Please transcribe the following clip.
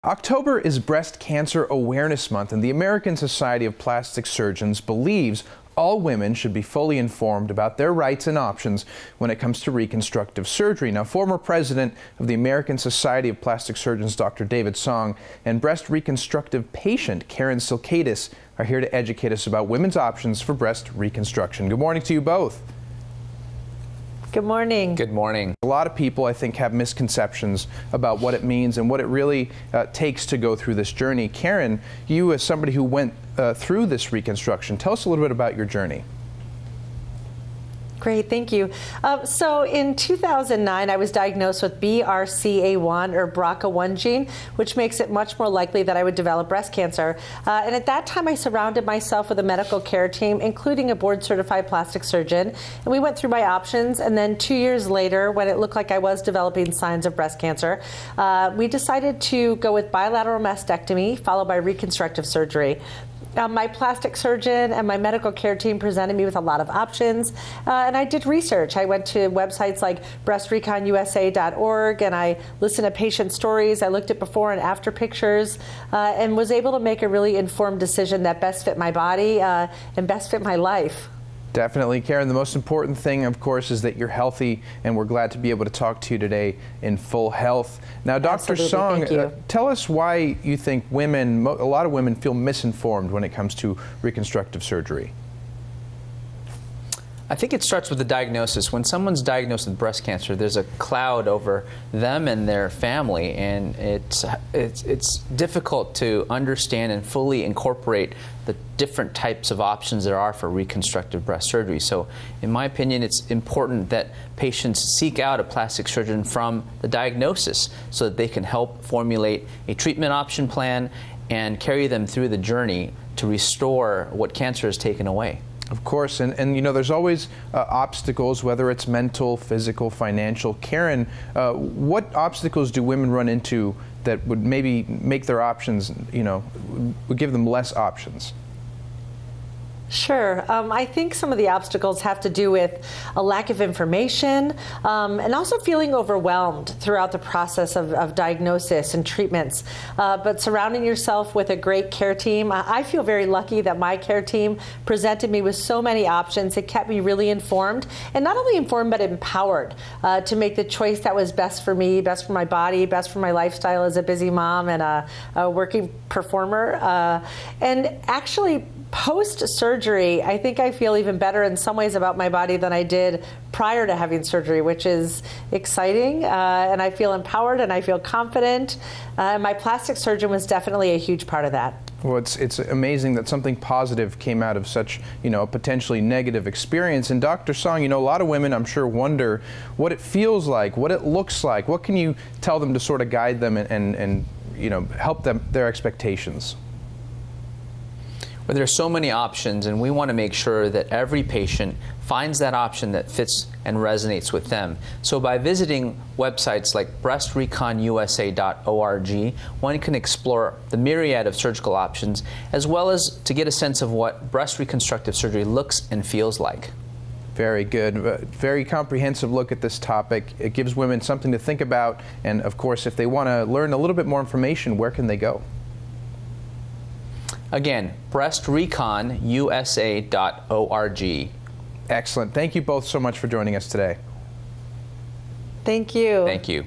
October is Breast Cancer Awareness Month, and the American Society of Plastic Surgeons believes all women should be fully informed about their rights and options when it comes to reconstructive surgery. Now, former president of the American Society of Plastic Surgeons, Dr. David Song, and breast reconstructive patient Karen Silkaitis are here to educate us about women's options for breast reconstruction. Good morning to you both. Good morning. Good morning. A lot of people, I think, have misconceptions about what it means and what it really takes to go through this journey. Karen, you as somebody who went through this reconstruction, tell us a little bit about your journey. Great, thank you. So in 2009, I was diagnosed with BRCA1 or BRCA1 gene, which makes it much more likely that I would develop breast cancer. And at that time, I surrounded myself with a medical care team, including a board-certified plastic surgeon. And we went through my options. And then 2 years later, when it looked like I was developing signs of breast cancer, we decided to go with bilateral mastectomy, followed by reconstructive surgery. My plastic surgeon and my medical care team presented me with a lot of options, and I did research. I went to websites like breastreconusa.org, and I listened to patient stories. I looked at before and after pictures, and was able to make a really informed decision that best fit my body and best fit my life. Definitely, Karen. The most important thing, of course, is that you're healthy, and we're glad to be able to talk to you today in full health. Now, Dr. Song, tell us why you think a lot of women feel misinformed when it comes to reconstructive surgery. I think it starts with the diagnosis. When someone's diagnosed with breast cancer, there's a cloud over them and their family, and it's difficult to understand and fully incorporate the different types of options there are for reconstructive breast surgery. So in my opinion, it's important that patients seek out a plastic surgeon from the diagnosis so that they can help formulate a treatment option plan and carry them through the journey to restore what cancer has taken away. Of course, and you know, there's always obstacles, whether it's mental, physical, financial. Karen, what obstacles do women run into that would maybe make their options, you know, would give them less options? Sure. I think some of the obstacles have to do with a lack of information and also feeling overwhelmed throughout the process of diagnosis and treatments. But surrounding yourself with a great care team, I feel very lucky that my care team presented me with so many options. It kept me really informed, and not only informed, but empowered to make the choice that was best for me, best for my body, best for my lifestyle as a busy mom and a working performer. And actually, post-surgery, I think I feel even better in some ways about my body than I did prior to having surgery, which is exciting, and I feel empowered and I feel confident. My plastic surgeon was definitely a huge part of that. Well, it's amazing that something positive came out of such, you know, a potentially negative experience. And Dr. Song, you know, a lot of women, I'm sure, wonder what it feels like, what it looks like. What can you tell them to sort of guide them and you know, help them their expectations? But there are so many options, and we want to make sure that every patient finds that option that fits and resonates with them. So by visiting websites like breastreconusa.org, one can explore the myriad of surgical options, as well as to get a sense of what breast reconstructive surgery looks and feels like. Very good. Very comprehensive look at this topic. It gives women something to think about, and of course, if they want to learn a little bit more information, where can they go? Again, breastreconusa.org. Excellent. Thank you both so much for joining us today. Thank you. Thank you.